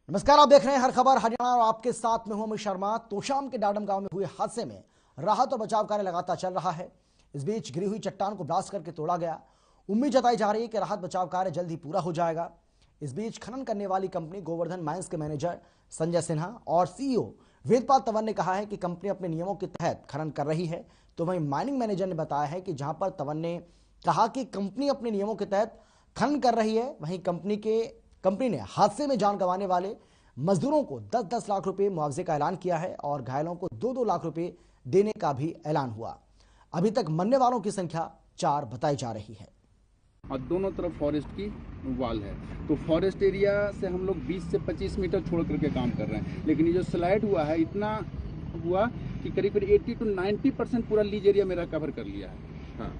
नमस्कार, आप देख रहे हैं हर खबर हरियाणा और आपके साथ में हूं अमित शर्मा। तोशाम के डाडम गांव में हुए हादसे में राहत और बचाव कार्य लगातार चल रहा है। इस बीच गिरी हुई चट्टान को ब्लास्ट करके तोड़ा गया। उम्मीद जताई जा रही है कि राहत बचाव कार्य जल्द ही पूरा हो जाएगा। इस बीच खनन करने वाली कंपनी गोवर्धन माइंस के मैनेजर संजय सिन्हा और सीईओ वेदपाल तंवर ने कहा है कि कंपनी अपने नियमों के तहत खनन कर रही है। तो वहीं माइनिंग मैनेजर ने बताया है कि जहां पर तंवर ने कहा कि कंपनी अपने नियमों के तहत खनन कर रही है, वहीं कंपनी ने हादसे में जान गंवाने वाले मजदूरों को 10-10 लाख रुपए मुआवजे का ऐलान किया है और घायलों को 2-2 लाख रुपए देने का भी ऐलान हुआ। अभी तक मरने वालों की संख्या 4 बताई जा रही है। और दोनों तरफ फॉरेस्ट की वाल है, तो फॉरेस्ट एरिया से हम लोग 20 से 25 मीटर छोड़ करके काम कर रहे हैं। लेकिन ये जो स्लाइड हुआ है, इतना हुआ कि करीब 80 to 90% पूरा लीज एरिया मेरा कवर कर लिया है। हाँ,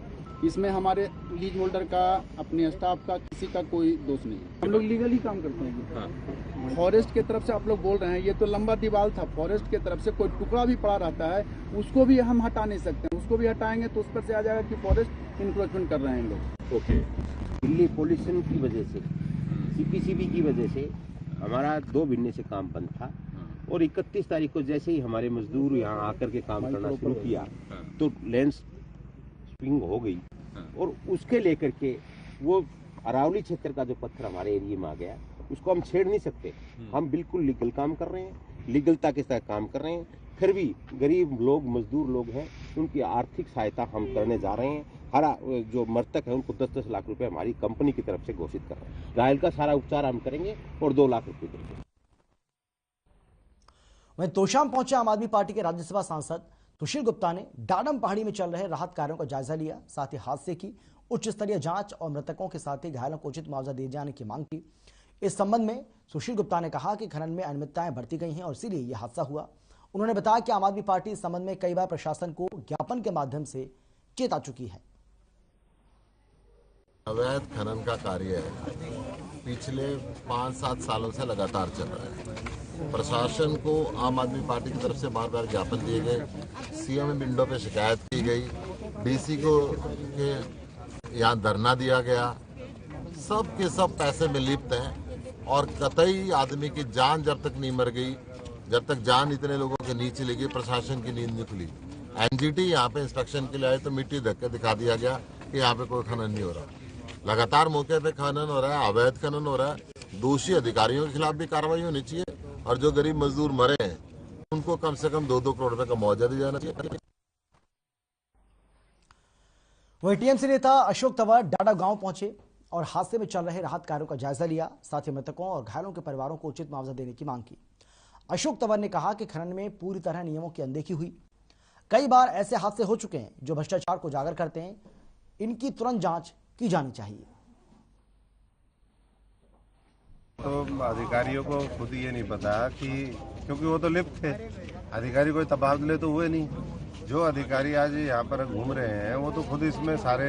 इसमें हमारे लीज होल्डर का, अपने स्टाफ का, किसी का कोई दोष नहीं है। हम लोग लीगली काम करते हैं। हाँ। फॉरेस्ट के तरफ से आप लोग बोल रहे हैं, ये तो लंबा दीवार था। फॉरेस्ट के तरफ से कोई टुकड़ा भी पड़ा रहता है, उसको भी हम हटा नहीं सकते। उसको भी हटाएंगे तो उस पर से आ जाएगा कि फॉरेस्ट इंक्रोचमेंट कर रहे हैं लोग। ओके। दिल्ली पोल्यूशन की वजह से, सीपीसीबी की वजह से हमारा 2 महीने से काम बंद था और 31 तारीख को जैसे ही हमारे मजदूर यहाँ आकर के काम करना शुरू किया तो लैंड स्विंग हो गई और उसके लेकर के वो अरावली क्षेत्र का जो पत्थर हमारे एरिया में आ गया उसको हम छेड़ नहीं सकते। हम बिल्कुल लीगल काम कर रहे हैं, लीगलता के साथ काम कर रहे हैं। फिर भी गरीब लोग, मजदूर लोग हैं, उनकी आर्थिक सहायता हम करने जा रहे हैं। हर जो मृतक है उनको 10-10 लाख रुपए हमारी कंपनी की तरफ से घोषित कर रहे हैं। घायल का सारा उपचार हम करेंगे और 2 लाख रुपए देंगे। वहीं तोशाम पहुंचे आम आदमी पार्टी के राज्यसभा सांसद सुशील गुप्ता ने डाडम पहाड़ी में चल रहे राहत कार्यों का जायजा लिया। साथ ही हादसे की उच्च स्तरीय जांच और मृतकों के साथ ही घायलों को उचित मुआवजा दिए जाने की मांग की। इस संबंध में सुशील गुप्ता ने कहा कि खनन में अनियमितताएं बरती गई हैं और इसीलिए यह हादसा हुआ। उन्होंने बताया कि आम आदमी पार्टी इस संबंध में कई बार प्रशासन को ज्ञापन के माध्यम से चेता चुकी है। अवैध खनन का कार्य पिछले 5-7 सालों से लगातार चल रहा है। प्रशासन को आम आदमी पार्टी की तरफ से बार बार ज्ञापन दिए गए, सीएम विंडो पे शिकायत की गई, डीसी को के यहाँ धरना दिया गया। सब के सब पैसे में लिप्त हैं और कतई आदमी की जान जब तक नहीं मर गई, जब तक जान इतने लोगों के नीचे लगी, प्रशासन की नींद नहीं खुली। एनजीटी यहाँ पे इंस्पेक्शन के लिए आए तो मिट्टी धक्के दिखा दिया गया कि यहाँ पे कोई खनन नहीं हो रहा। लगातार मौके पे खनन हो रहा है, अवैध खनन हो रहा है। दोषी अधिकारियों के खिलाफ भी कार्रवाई होनी चाहिए और जो गरीब मजदूर मरे हैं उनको कम से कम 2-2 करोड़ रुपए का मुआवजा दिया जाना चाहिए। वहीं टीएमसी नेता अशोक तंवर डाडा गांव पहुंचे और हादसे में चल रहे राहत कार्यों का जायजा लिया। साथ ही मृतकों और घायलों के परिवारों को उचित मुआवजा देने की मांग की। अशोक तंवर ने कहा कि खनन में पूरी तरह नियमों की अनदेखी हुई। कई बार ऐसे हादसे हो चुके हैं जो भ्रष्टाचार को उजागर करते हैं। इनकी तुरंत जांच की जानी चाहिए। तो अधिकारियों को खुद ये नहीं पता कि, क्योंकि वो तो लिप्त थे, अधिकारी कोई तबादले तो हुए नहीं। जो अधिकारी आज यहाँ पर घूम रहे हैं वो तो खुद इसमें सारे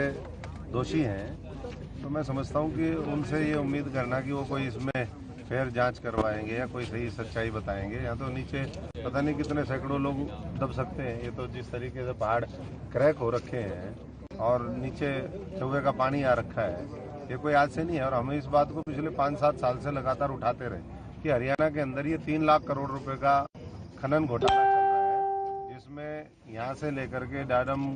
दोषी हैं। तो मैं समझता हूँ कि उनसे ये उम्मीद करना कि वो कोई इसमें फेयर जांच करवाएंगे या कोई सही सच्चाई बताएंगे, यहाँ तो नीचे पता नहीं कितने सैकड़ों लोग दब सकते हैं। ये तो जिस तरीके से पहाड़ क्रैक हो रखे हैं और नीचे चौबे का पानी आ रखा है, ये कोई आज से नहीं है। और हम इस बात को पिछले 5-7 साल से लगातार उठाते रहे कि हरियाणा के अंदर ये 3 लाख करोड़ रुपए का खनन घोटाला चल रहा है, जिसमें यहाँ से लेकर के डाडम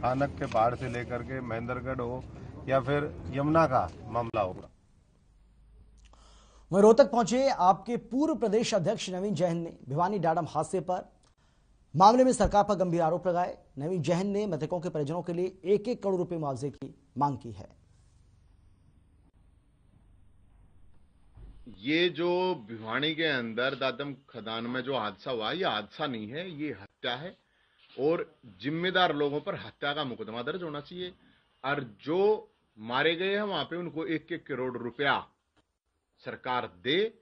खानक के पहाड़ से लेकर के महेंद्रगढ़ हो या फिर यमुना का मामला होगा। वहीं रोहतक पहुंचे आपके पूर्व प्रदेश अध्यक्ष नवीन जैन ने भिवानी डाडम हादसे पर मामले में सरकार पर गंभीर आरोप लगाए। नवीन जैन ने मृतकों के परिजनों के लिए 1-1 करोड़ रुपए मुआवजे की मांग की है। ये जो भिवानी के अंदर दादम खदान में जो हादसा हुआ, ये हादसा नहीं है, ये हत्या है और जिम्मेदार लोगों पर हत्या का मुकदमा दर्ज होना चाहिए। और जो मारे गए हैं वहां पे उनको 1-1 करोड़ रुपया सरकार दे।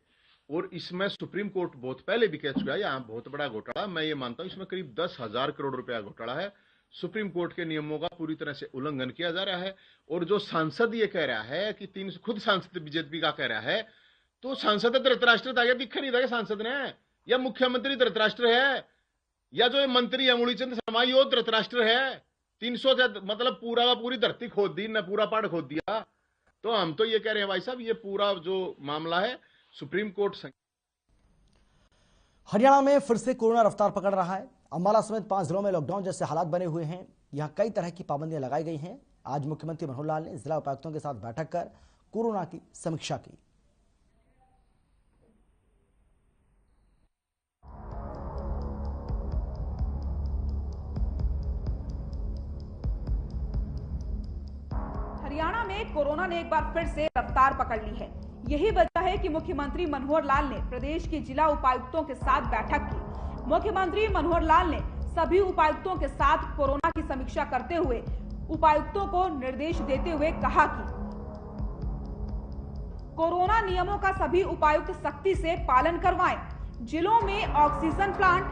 और इसमें सुप्रीम कोर्ट बहुत पहले भी कह चुका है, यहाँ बहुत बड़ा घोटाला, मैं ये मानता हूं इसमें करीब 10,000 करोड़ रुपया घोटाला है। सुप्रीम कोर्ट के नियमों का पूरी तरह से उल्लंघन किया जा रहा है। और जो सांसद ये कह रहा है कि 300, खुद सांसद बीजेपी का कह रहा है, तो सांसद धृतराष्ट्र था, दिख नहीं था सांसद ने, या मुख्यमंत्री धृतराष्ट्र है, या जो मंत्री है मूलीचंद शर्मा वो धृतराष्ट्र है। 300 मतलब पूरा का पूरी धरती खोद दी न, पूरा पहाड़ खोद दिया। तो हम तो ये कह रहे हैं भाई साहब, ये पूरा जो मामला है सुप्रीम कोर्ट हरियाणा में फिर से कोरोना रफ्तार पकड़ रहा है। अंबाला समेत 5 जिलों में लॉकडाउन जैसे हालात बने हुए हैं। यहां कई तरह की पाबंदियां लगाई गई हैं। आज मुख्यमंत्री मनोहर लाल ने जिला उपायुक्तों के साथ बैठक कर कोरोना की समीक्षा की। हरियाणा में कोरोना ने एक बार फिर से रफ्तार पकड़ ली है। यही वजह है कि मुख्यमंत्री मनोहर लाल ने प्रदेश के जिला उपायुक्तों के साथ बैठक की। मुख्यमंत्री मनोहर लाल ने सभी उपायुक्तों के साथ कोरोना की समीक्षा करते हुए उपायुक्तों को निर्देश देते हुए कहा कि कोरोना नियमों का सभी उपायुक्त सख्ती से पालन करवाएं। जिलों में ऑक्सीजन प्लांट,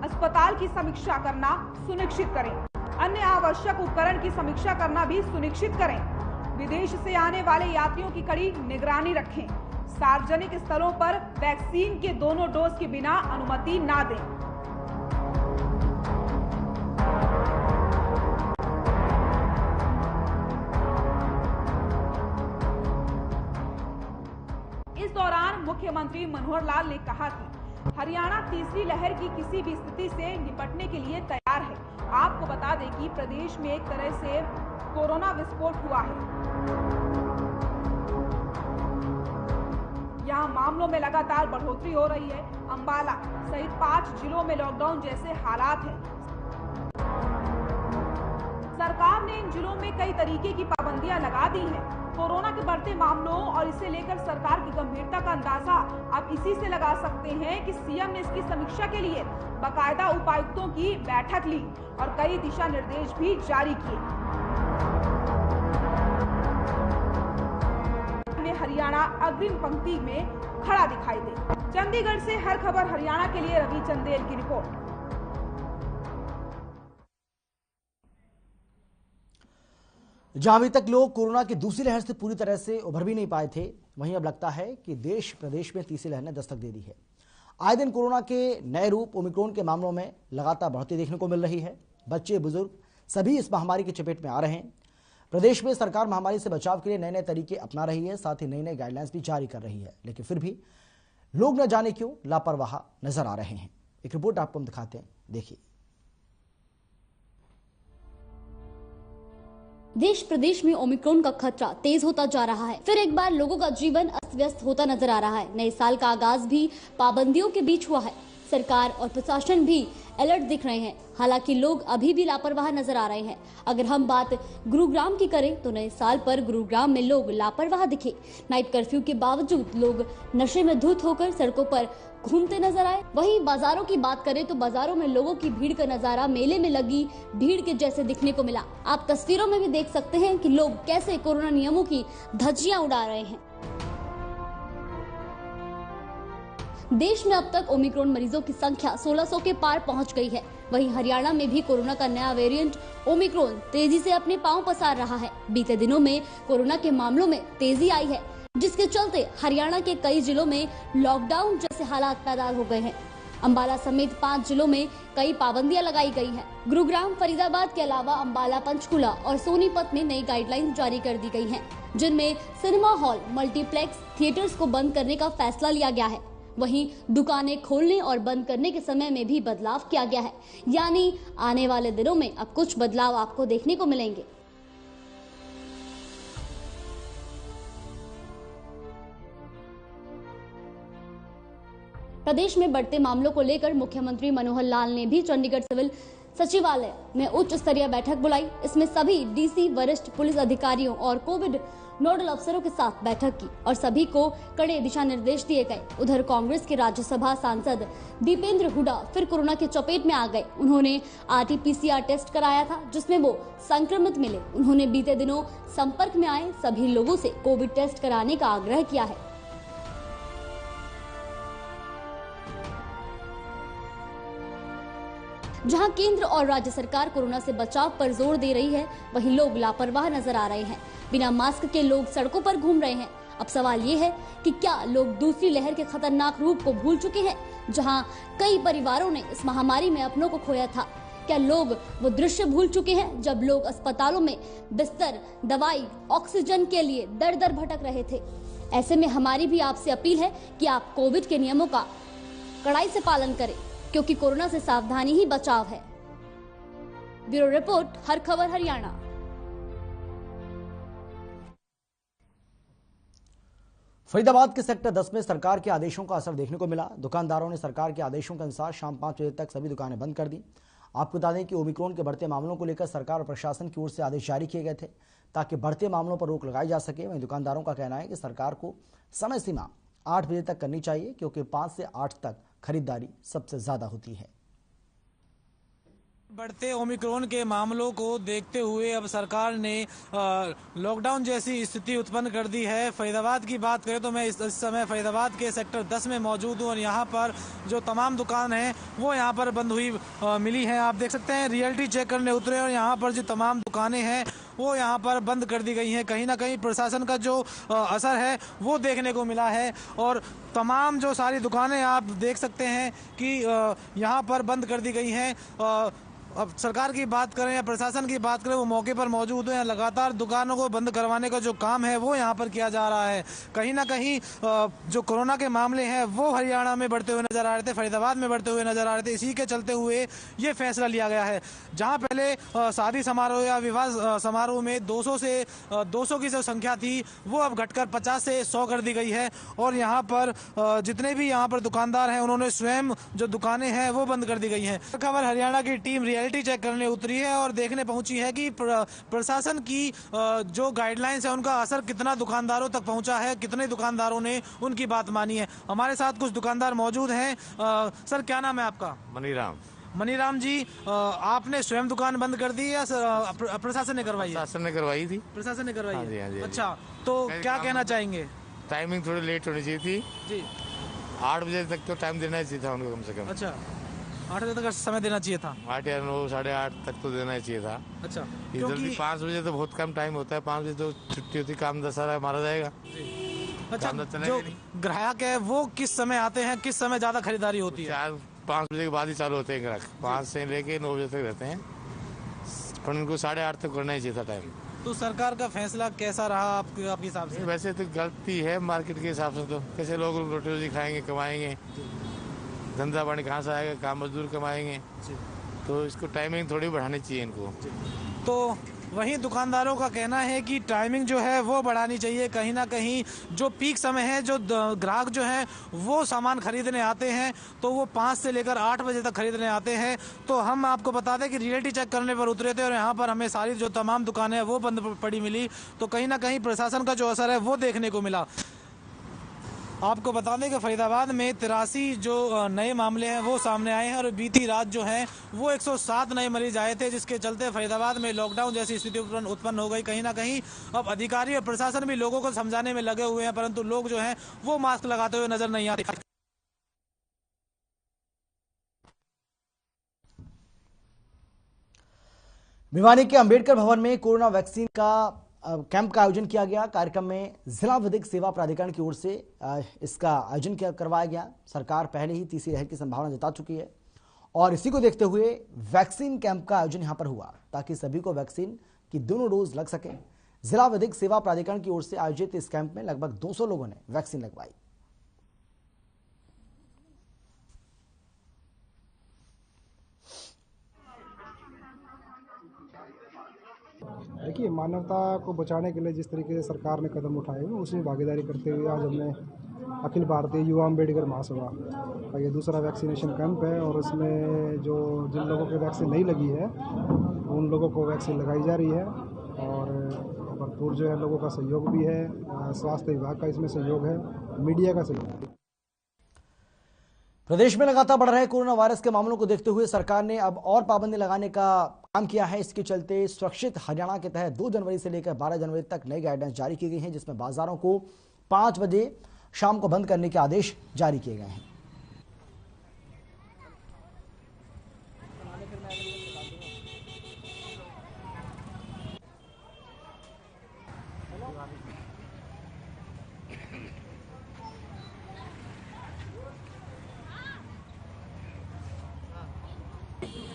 अस्पताल की समीक्षा करना सुनिश्चित करें। अन्य आवश्यक उपकरण की समीक्षा करना भी सुनिश्चित करें। विदेश से आने वाले यात्रियों की कड़ी निगरानी रखें। सार्वजनिक स्थलों पर वैक्सीन के दोनों डोज के बिना अनुमति ना दें। इस दौरान मुख्यमंत्री मनोहर लाल ने कहा कि हरियाणा तीसरी लहर की किसी भी स्थिति से निपटने के लिए तैयार है। आपको बता दें कि प्रदेश में एक तरह से कोरोना विस्फोट हुआ है। यहाँ मामलों में लगातार बढ़ोतरी हो रही है। अंबाला सहित 5 जिलों में लॉकडाउन जैसे हालात हैं। सरकार ने इन जिलों में कई तरीके की पाबंदियां लगा दी हैं। कोरोना के बढ़ते मामलों और इसे लेकर सरकार की गंभीरता का अंदाजा आप इसी से लगा सकते हैं कि सीएम ने इसकी समीक्षा के लिए बाकायदा उपायुक्तों की बैठक ली और कई दिशा निर्देश भी जारी किए। हरियाणा अग्रिम पंक्ति में खड़ा दिखाई दे। चंडीगढ़ से हर खबर हरियाणा के लिए रवि चंदेल की रिपोर्ट। जहां अभी तक लोग कोरोना की दूसरी लहर से पूरी तरह से उभर भी नहीं पाए थे, वहीं अब लगता है कि देश प्रदेश में तीसरी लहर ने दस्तक दे दी है। आए दिन कोरोना के नए रूप ओमिक्रॉन के मामलों में लगातार बढ़ती देखने को मिल रही है। बच्चे, बुजुर्ग सभी इस महामारी की चपेट में आ रहे हैं। प्रदेश में सरकार महामारी से बचाव के लिए नए नए तरीके अपना रही है, साथ ही नई नई गाइडलाइंस भी जारी कर रही है, लेकिन फिर भी लोग न जाने क्यों लापरवाह नजर आ रहे हैं। एक रिपोर्ट आपको हम दिखाते हैं, देखिए। देश प्रदेश में ओमिक्रॉन का खतरा तेज होता जा रहा है। फिर एक बार लोगों का जीवन अस्त व्यस्त होता नजर आ रहा है। नए साल का आगाज भी पाबंदियों के बीच हुआ है। सरकार और प्रशासन भी अलर्ट दिख रहे हैं। हालांकि लोग अभी भी लापरवाह नजर आ रहे हैं। अगर हम बात गुरुग्राम की करें तो नए साल पर गुरुग्राम में लोग लापरवाह दिखे। नाइट कर्फ्यू के बावजूद लोग नशे में धुत होकर सड़कों पर घूमते नजर आए। वहीं बाजारों की बात करें तो बाजारों में लोगों की भीड़ का नजारा मेले में लगी भीड़ के जैसे दिखने को मिला। आप तस्वीरों में भी देख सकते हैं कि लोग कैसे कोरोना नियमों की धज्जियां उड़ा रहे हैं। देश में अब तक ओमिक्रॉन मरीजों की संख्या 1600 के पार पहुंच गई है। वहीं हरियाणा में भी कोरोना का नया वेरिएंट ओमिक्रॉन तेजी से अपने पांव पसार रहा है। बीते दिनों में कोरोना के मामलों में तेजी आई है, जिसके चलते हरियाणा के कई जिलों में लॉकडाउन जैसे हालात पैदा हो गए हैं। अंबाला समेत 5 जिलों में कई पाबंदियां लगाई गई हैं। गुरुग्राम, फरीदाबाद के अलावा अंबाला, पंचकुला और सोनीपत में नई गाइडलाइंस जारी कर दी गई हैं, जिनमें सिनेमा हॉल, मल्टीप्लेक्स, थिएटर्स को बंद करने का फैसला लिया गया है। वहीं दुकानें खोलने और बंद करने के समय में भी बदलाव किया गया है। यानी आने वाले दिनों में अब कुछ बदलाव आपको देखने को मिलेंगे। प्रदेश में बढ़ते मामलों को लेकर मुख्यमंत्री मनोहर लाल ने भी चंडीगढ़ सिविल सचिवालय में उच्च स्तरीय बैठक बुलाई। इसमें सभी डीसी, वरिष्ठ पुलिस अधिकारियों और कोविड नोडल अफसरों के साथ बैठक की और सभी को कड़े दिशा निर्देश दिए गए। उधर कांग्रेस के राज्यसभा सांसद दीपेंद्र हुड्डा फिर कोरोना की चपेट में आ गए। उन्होंने RT-PCR टेस्ट कराया था, जिसमें वो संक्रमित मिले। उन्होंने बीते दिनों संपर्क में आए सभी लोगों से कोविड टेस्ट कराने का आग्रह किया है। जहां केंद्र और राज्य सरकार कोरोना से बचाव पर जोर दे रही है, वहीं लोग लापरवाह नजर आ रहे हैं। बिना मास्क के लोग सड़कों पर घूम रहे हैं। अब सवाल ये है कि क्या लोग दूसरी लहर के खतरनाक रूप को भूल चुके हैं, जहां कई परिवारों ने इस महामारी में अपनों को खोया था? क्या लोग वो दृश्य भूल चुके हैं जब लोग अस्पतालों में बिस्तर, दवाई, ऑक्सीजन के लिए दर दर भटक रहे थे? ऐसे में हमारी भी आपसे अपील है कि आप कोविड के नियमों का कड़ाई से पालन करें, क्योंकि कोरोना से सावधानी ही बचाव है। ब्यूरो रिपोर्ट, हर खबर हरियाणा। फरीदाबाद के सेक्टर 10 में सरकार के आदेशों का असर देखने को मिला। दुकानदारों ने सरकार के आदेशों के अनुसार शाम 5 बजे तक सभी दुकानें बंद कर दी। आपको बता दें कि ओमिक्रॉन के बढ़ते मामलों को लेकर सरकार और प्रशासन की ओर से आदेश जारी किए गए थे ताकि बढ़ते मामलों पर रोक लगाई जा सके। वहीं दुकानदारों का कहना है कि सरकार को समय सीमा 8 बजे तक करनी चाहिए, क्योंकि 5 से 8 तक खरीदारी सबसे ज्यादा होती है। बढ़ते ओमिक्रॉन के मामलों को देखते हुए अब सरकार ने लॉकडाउन जैसी स्थिति उत्पन्न कर दी है। फरीदाबाद की बात करें तो मैं इस समय फरीदाबाद के सेक्टर 10 में मौजूद हूं और यहां पर जो तमाम दुकान हैं वो यहां पर बंद हुई मिली हैं। आप देख सकते हैं रियलिटी चेक करने उतरे और यहां पर जो तमाम दुकानें हैं वो यहाँ पर बंद कर दी गई हैं। कहीं ना कहीं प्रशासन का जो असर है वो देखने को मिला है और तमाम जो सारी दुकानें आप देख सकते हैं कि यहाँ पर बंद कर दी गई हैं। अब सरकार की बात करें या प्रशासन की बात करें, वो मौके पर मौजूद हैं। लगातार दुकानों को बंद करवाने का जो काम है वो यहाँ पर किया जा रहा है। कहीं ना कहीं जो कोरोना के मामले हैं वो हरियाणा में बढ़ते हुए नजर आ रहे थे, फरीदाबाद में बढ़ते हुए नजर आ रहे थे। इसी के चलते हुए ये फैसला लिया गया है। जहाँ पहले शादी समारोह या विवाह समारोह में 200 की जो संख्या थी वो अब घटकर 50 से 100 कर दी गई है और यहाँ पर जितने भी यहाँ पर दुकानदार हैं उन्होंने स्वयं जो दुकानें हैं वो बंद कर दी गई हैं। खबर हरियाणा की टीम रियलिटी चेक करने उतरी है और देखने पहुंची है कि प्रशासन की जो गाइडलाइंस है उनका असर कितना दुकानदारों तक पहुंचा है, कितने दुकानदारों ने उनकी बात मानी है। हमारे साथ कुछ दुकानदार मौजूद हैं। सर, क्या नाम है आपका? मनीराम जी, आपने स्वयं दुकान बंद कर दी या प्रशासन ने करवाई? प्रशासन ने करवाई थी। प्रशासन ने करवाई हाँ जी, हाँ जी, हाँ जी। अच्छा, तो क्या कहना चाहेंगे? टाइमिंग थोड़ी लेट होनी चाहिए थी जी। 8 बजे तक तो टाइम देना चाहिए था उनको कम से कम। अच्छा, 8 बजे तक समय देना चाहिए था। 8 या 9, 8:30 तक तो देना चाहिए था। अच्छा, जल्दी 5 बजे तो बहुत कम टाइम होता है। 5 बजे तो छुट्टी होती, काम सारा मारा जाएगा। अच्छा, जो ग्राहक है वो किस समय आते हैं, किस समय ज्यादा खरीदारी होती है? 4-5 बजे के बाद ही चालू होते हैं ग्राहक। 5 से लेके 9 बजे तक रहते हैं, पर उनको 8:30 तक करना ही चाहिए था टाइम। तो सरकार का फैसला कैसा रहा आपके हिसाब से? वैसे तो गलती है मार्केट के हिसाब से। तो कैसे लोग रोटी रोजी खाएंगे, कमाएंगे, धंधा पानी कहाँ से आएगा, काम मजदूर कमाएंगे। तो इसको टाइमिंग थोड़ी बढ़ानी चाहिए इनको। तो वहीं दुकानदारों का कहना है कि टाइमिंग जो है वो बढ़ानी चाहिए। कहीं ना कहीं जो पीक समय है, जो ग्राहक जो है वो सामान खरीदने आते हैं तो वो 5 से लेकर 8 बजे तक खरीदने आते हैं। तो हम आपको बता दें कि रियलिटी चेक करने पर उतरे थे और यहाँ पर हमें सारी जो तमाम दुकानें हैं वो बंद पड़ी मिली। तो कहीं ना कहीं प्रशासन का जो असर है वो देखने को मिला। आपको बता दें कि फरीदाबाद में 83 जो नए मामले हैं वो सामने आए हैं और बीती रात जो है वो 107 नए मरीज आए थे, जिसके चलते फरीदाबाद में लॉकडाउन जैसी स्थिति उत्पन्न हो गई। कहीं ना कहीं अब अधिकारी और प्रशासन भी लोगों को समझाने में लगे हुए हैं, परंतु लोग जो हैं वो मास्क लगाते हुए नजर नहीं आते। भिवानी के अंबेडकर भवन में कोरोना वैक्सीन का कैंप का आयोजन किया गया। कार्यक्रम में जिला विधिक सेवा प्राधिकरण की ओर से इसका आयोजन करवाया गया। सरकार पहले ही तीसरी लहर की संभावना जता चुकी है और इसी को देखते हुए वैक्सीन कैंप का आयोजन यहां पर हुआ ताकि सभी को वैक्सीन की दोनों डोज लग सके। जिला विधिक सेवा प्राधिकरण की ओर से आयोजित इस कैंप में लगभग 200 लोगों ने वैक्सीन लगवाई। देखिए, मानवता को बचाने के लिए जिस तरीके से सरकार ने कदम उठाए हैं उसमें भागीदारी करते हुए आज हमने अखिल भारतीय युवा अम्बेडकर महासभा का ये दूसरा वैक्सीनेशन कैंप है और इसमें जो जिन लोगों की वैक्सीन नहीं लगी है उन लोगों को वैक्सीन लगाई जा रही है और भरपूर जो है लोगों का सहयोग भी है। स्वास्थ्य विभाग का इसमें सहयोग है, मीडिया का सहयोग है। प्रदेश में लगातार बढ़ रहे कोरोना वायरस के मामलों को देखते हुए सरकार ने अब और पाबंदी लगाने का काम किया है। इसके चलते सुरक्षित हरियाणा के तहत 2 जनवरी से लेकर 12 जनवरी तक नई गाइडलाइंस जारी की गई हैं, जिसमें बाजारों को 5 बजे शाम को बंद करने के आदेश जारी किए गए हैं।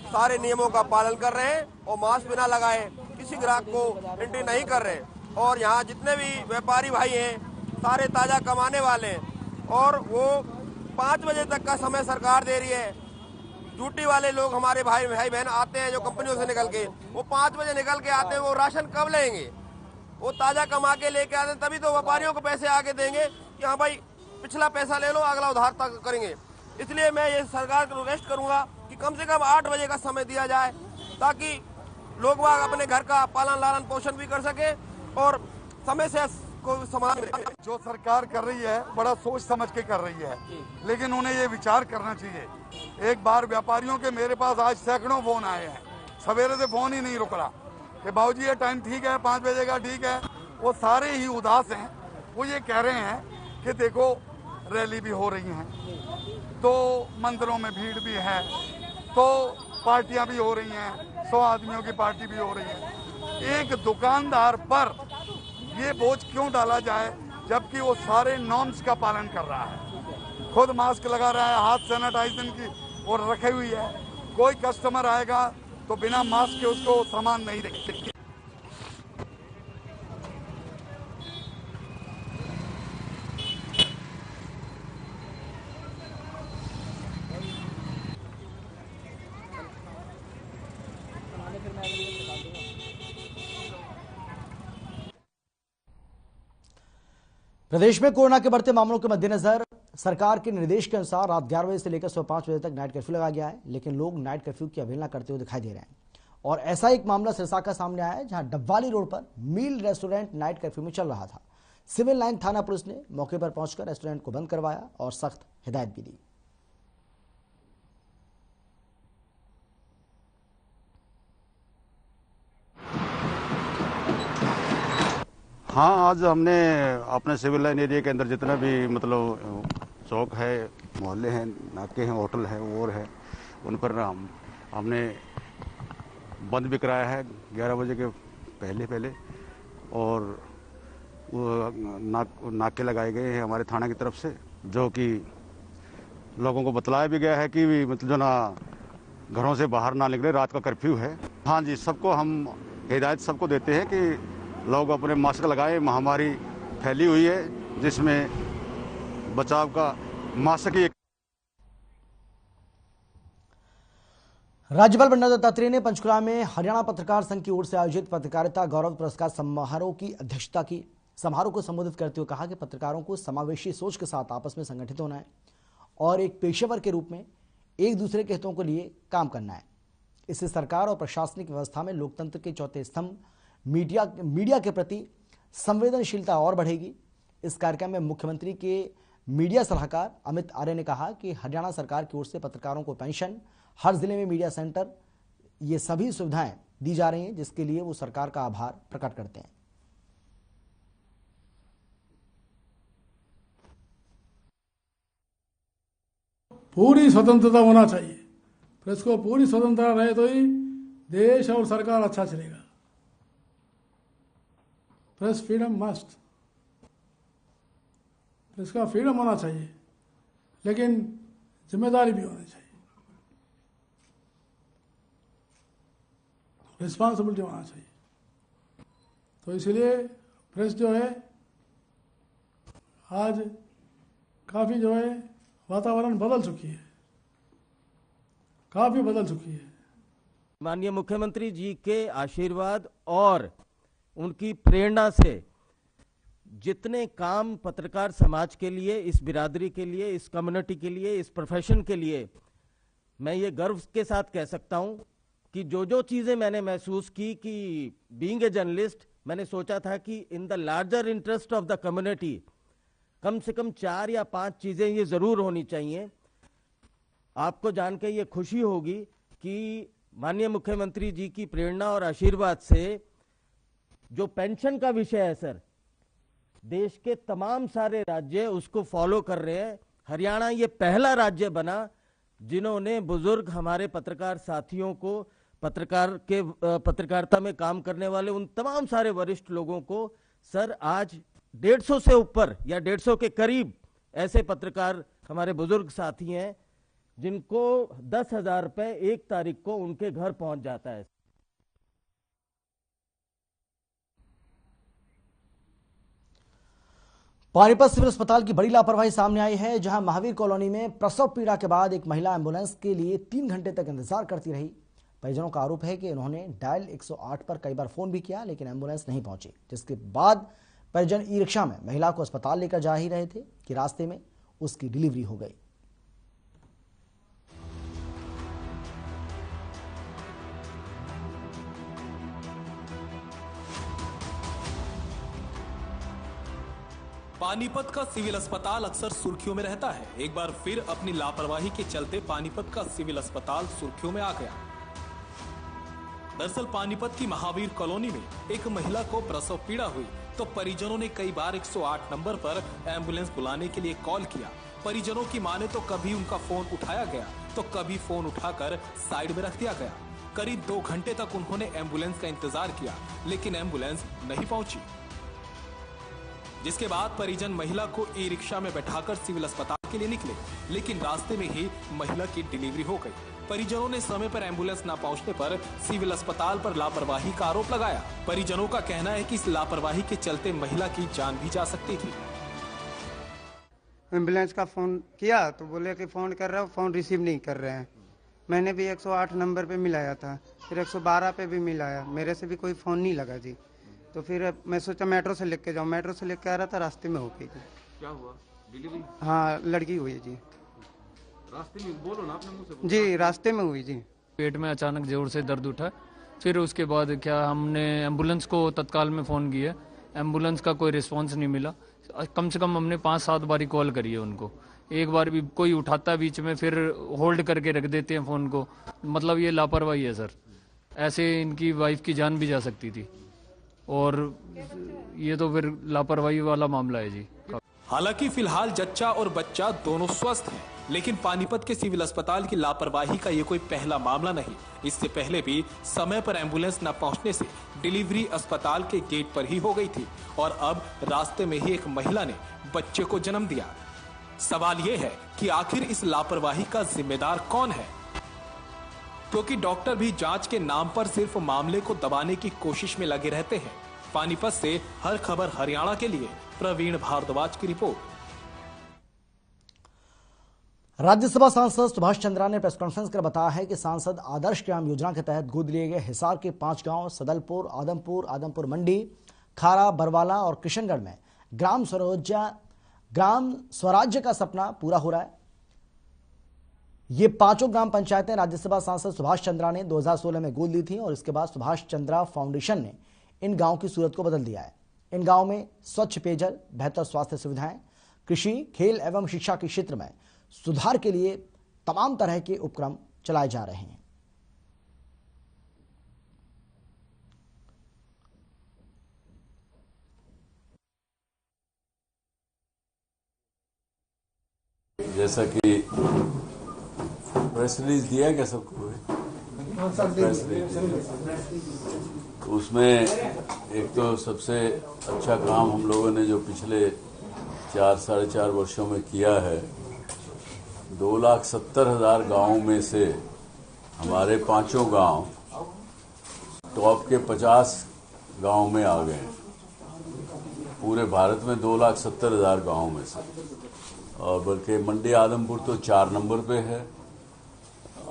सारे नियमों का पालन कर रहे हैं और मास्क बिना लगाए किसी ग्राहक को एंट्री नहीं कर रहे और यहाँ जितने भी व्यापारी भाई हैं सारे ताज़ा कमाने वाले हैं और वो 5 बजे तक का समय सरकार दे रही है। ड्यूटी वाले लोग हमारे भाई बहन आते हैं जो कंपनियों से निकल के, वो 5 बजे निकल के आते हैं, वो राशन कब लेंगे? वो ताजा कमा के लेके आते हैं, तभी तो व्यापारियों को पैसे आगे देंगे कि हाँ भाई पिछला पैसा ले लो, अगला उधार तक करेंगे। इसलिए मैं ये सरकार को रिक्वेस्ट करूंगा कि कम से कम 8 बजे का समय दिया जाए, ताकि लोग बाग अपने घर का पालन लालन पोषण भी कर सके और समय से को समाधान। जो सरकार कर रही है बड़ा सोच समझ के कर रही है, लेकिन उन्हें ये विचार करना चाहिए। एक बार व्यापारियों के मेरे पास आज सैकड़ों फोन आए हैं, सवेरे से फोन ही नहीं रुक रहा कि बाबूजी ये टाइम ठीक है, 5 बजे का ठीक है। वो सारे ही उदास हैं। वो ये कह रहे हैं कि देखो रैली भी हो रही हैं, तो मंदिरों में भीड़ भी है, तो पार्टियां भी हो रही हैं, 100 आदमियों की पार्टी भी हो रही है। एक दुकानदार पर ये बोझ क्यों डाला जाए, जबकि वो सारे नॉर्म्स का पालन कर रहा है, खुद मास्क लगा रहा है, हाथ सैनिटाइजर की और रखे हुई है। कोई कस्टमर आएगा तो बिना मास्क के उसको सामान नहीं देंगे। प्रदेश में कोरोना के बढ़ते मामलों के मद्देनजर सरकार के निर्देश के अनुसार रात 11 बजे से लेकर सुबह 5 बजे तक नाइट कर्फ्यू लगाया गया है, लेकिन लोग नाइट कर्फ्यू की अवहेलना करते हुए दिखाई दे रहे हैं। और ऐसा एक मामला सिरसा का सामने आया है, जहां डब्बाली रोड पर मील रेस्टोरेंट नाइट कर्फ्यू में चल रहा था। सिविल लाइन थाना पुलिस ने मौके पर पहुंचकर रेस्टोरेंट को बंद करवाया और सख्त हिदायत भी दी। हाँ, आज हमने अपने सिविल लाइन एरिया के अंदर जितना भी मतलब चौक है, मोहल्ले हैं, नाके हैं, होटल है और है, उन पर हमने बंद भी कराया है 11 बजे के पहले और नाके लगाए गए हैं हमारे थाना की तरफ से, जो कि लोगों को बतलाया भी गया है कि मतलब जो ना घरों से बाहर ना निकले, रात का कर्फ्यू है। हाँ जी, सबको हम हिदायत सबको देते हैं कि लोग अपने मास्क लगाएं। महामारी फैली हुई है, जिसमें बचाव का मास्क ही। राज्यपाल बंडारू दत्तात्रेय ने पंचकुला में हरियाणा पत्रकार संघ की ओर से आयोजित पत्रकारिता गौरव पुरस्कार समारोह की अध्यक्षता की। समारोह को संबोधित करते हुए कहा कि पत्रकारों को समावेशी सोच के साथ आपस में संगठित होना है और एक पेशेवर के रूप में एक दूसरे के हितों के लिए काम करना है। इससे सरकार और प्रशासनिक व्यवस्था में लोकतंत्र के चौथे स्तंभ मीडिया के प्रति संवेदनशीलता और बढ़ेगी। इस कार्यक्रम में मुख्यमंत्री के मीडिया सलाहकार अमित आर्य ने कहा कि हरियाणा सरकार की ओर से पत्रकारों को पेंशन, हर जिले में मीडिया सेंटर, ये सभी सुविधाएं दी जा रही हैं, जिसके लिए वो सरकार का आभार प्रकट करते हैं। पूरी स्वतंत्रता होना चाहिए, प्रेस को पूरी स्वतंत्रता रहे तो ही देश और सरकार अच्छा चलेगा। प्रेस फ्रीडम मस्ट, प्रेस का फ्रीडम होना चाहिए, लेकिन जिम्मेदारी भी होनी चाहिए, रिस्पॉन्सिबिलिटी होना चाहिए। तो इसलिए प्रेस जो है आज काफ़ी जो है वातावरण बदल चुकी है, काफ़ी बदल चुकी है। माननीय मुख्यमंत्री जी के आशीर्वाद और उनकी प्रेरणा से जितने काम पत्रकार समाज के लिए, इस बिरादरी के लिए, इस कम्युनिटी के लिए, इस प्रोफेशन के लिए, मैं ये गर्व के साथ कह सकता हूं कि जो चीज़ें मैंने महसूस की कि बीइंग ए जर्नलिस्ट, मैंने सोचा था कि in the larger interest of the community कम से कम 4 या 5 चीज़ें ये ज़रूर होनी चाहिए। आपको जान के ये खुशी होगी कि माननीय मुख्यमंत्री जी की प्रेरणा और आशीर्वाद से जो पेंशन का विषय है सर, देश के तमाम सारे राज्य उसको फॉलो कर रहे हैं। हरियाणा ये पहला राज्य बना जिन्होंने बुजुर्ग हमारे पत्रकार साथियों को, पत्रकारिता में काम करने वाले उन तमाम सारे वरिष्ठ लोगों को सर आज 150 से ऊपर या 150 के करीब ऐसे पत्रकार हमारे बुजुर्ग साथी हैं जिनको 10,000 रुपए 1 तारीख को उनके घर पहुंच जाता है। पानीपत सिविल अस्पताल की बड़ी लापरवाही सामने आई है, जहां महावीर कॉलोनी में प्रसव पीड़ा के बाद एक महिला एम्बुलेंस के लिए 3 घंटे तक इंतजार करती रही। परिजनों का आरोप है कि उन्होंने डायल 108 पर कई बार फोन भी किया, लेकिन एम्बुलेंस नहीं पहुंची, जिसके बाद परिजन ई रिक्शा में महिला को अस्पताल लेकर जा ही रहे थे कि रास्ते में उसकी डिलीवरी हो गई। पानीपत का सिविल अस्पताल अक्सर सुर्खियों में रहता है। एक बार फिर अपनी लापरवाही के चलते पानीपत का सिविल अस्पताल सुर्खियों में आ गया। दरअसल पानीपत की महावीर कॉलोनी में एक महिला को प्रसव पीड़ा हुई तो परिजनों ने कई बार 108 नंबर पर एम्बुलेंस बुलाने के लिए कॉल किया। परिजनों की माने तो कभी उनका फोन उठाया गया तो कभी फोन उठाकर साइड में रख दिया गया। करीब 2 घंटे तक उन्होंने एम्बुलेंस का इंतजार किया, लेकिन एम्बुलेंस नहीं पहुंची, जिसके बाद परिजन महिला को ई रिक्शा में बैठाकर सिविल अस्पताल के लिए निकले, लेकिन रास्ते में ही महिला की डिलीवरी हो गई। परिजनों ने समय पर एम्बुलेंस न पहुंचने पर सिविल अस्पताल पर लापरवाही का आरोप लगाया। परिजनों का कहना है कि इस लापरवाही के चलते महिला की जान भी जा सकती थी। एम्बुलेंस का फोन किया तो बोले कि फोन कर रहे हो, फोन रिसीव नहीं कर रहे हैं। मैंने भी 108 नंबर पे मिलाया था, फिर 112 पे भी मिलाया, मेरे से भी कोई फोन नहीं लगा जी। तो फिर मैं सोचा मेट्रो से लेके जाऊँ, मेट्रो से लेके आ रहा था, रास्ते में हो गई जी। क्या हुआ? डिलीवरी? हाँ, लड़की हुई है जी। रास्ते में? बोलो ना अपने मुंह से। जी, रास्ते में हुई जी। पेट में अचानक जोर से दर्द उठा, फिर उसके बाद क्या हमने एम्बुलेंस को तत्काल में फ़ोन किया, एम्बुलेंस का कोई रिस्पांस नहीं मिला। कम से कम हमने 5-7 बारी कॉल करी है उनको, एक बार भी कोई उठाता बीच में, फिर होल्ड करके रख देते हैं फ़ोन को। मतलब ये लापरवाही है सर, ऐसे इनकी वाइफ की जान भी जा सकती थी, और ये तो फिर लापरवाही वाला मामला है जी। हालांकि फिलहाल जच्चा और बच्चा दोनों स्वस्थ हैं, लेकिन पानीपत के सिविल अस्पताल की लापरवाही का ये कोई पहला मामला नहीं। इससे पहले भी समय पर एम्बुलेंस न पहुंचने से डिलीवरी अस्पताल के गेट पर ही हो गई थी, और अब रास्ते में ही एक महिला ने बच्चे को जन्म दिया। सवाल ये है कि आखिर इस लापरवाही का जिम्मेदार कौन है, क्योंकि डॉक्टर भी जांच के नाम पर सिर्फ मामले को दबाने की कोशिश में लगे रहते हैं। पानीपत से हर खबर हरियाणा के लिए प्रवीण भारद्वाज की रिपोर्ट। राज्यसभा सांसद सुभाष चंद्रा ने प्रेस कॉन्फ्रेंस कर बताया है कि सांसद आदर्श ग्राम योजना के तहत गोद लिए गए हिसार के 5 गांव सदलपुर, आदमपुर मंडी, खारा, बरवाला और किशनगढ़ में ग्राम स्वराज्य का सपना पूरा हो रहा है। ये 5 ग्राम पंचायतें राज्यसभा सांसद सुभाष चंद्रा ने 2016 में गोद ली थी, और इसके बाद सुभाष चंद्रा फाउंडेशन ने इन गांवों की सूरत को बदल दिया है। इन गांवों में स्वच्छ पेयजल, बेहतर स्वास्थ्य सुविधाएं, कृषि, खेल एवं शिक्षा के क्षेत्र में सुधार के लिए तमाम तरह के उपक्रम चलाए जा रहे हैं। जैसा कि प्रेस रिलीज दिया क्या सबको? उसमें एक तो सबसे अच्छा काम हम लोगों ने जो पिछले 4-4.5 वर्षों में किया है, 2,70,000 गाँवों में से हमारे 5 गांव टॉप के 50 गांव में आ गए। पूरे भारत में 2,70,000 गाँव में से, और बल्कि मंडी आदमपुर तो 4 नंबर पे है,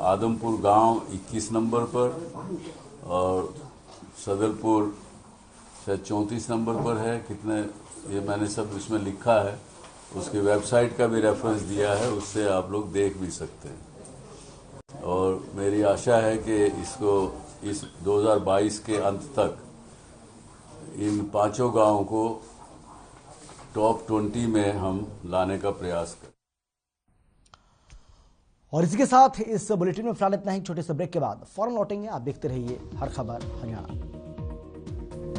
आदमपुर गांव 21 नंबर पर, और सदलपुर शायद 34 नंबर पर है। कितने ये मैंने सब इसमें लिखा है, उसकी वेबसाइट का भी रेफरेंस दिया है, उससे आप लोग देख भी सकते हैं। और मेरी आशा है कि इसको इस 2022 के अंत तक इन 5 गांवों को टॉप 20 में हम लाने का प्रयास करें। और इसी के साथ इस बुलेटिन में फिलहाल इतना ही। छोटे से ब्रेक के बाद फौरन लौटेंगे। आप देखते रहिए हर खबर हरियाणा।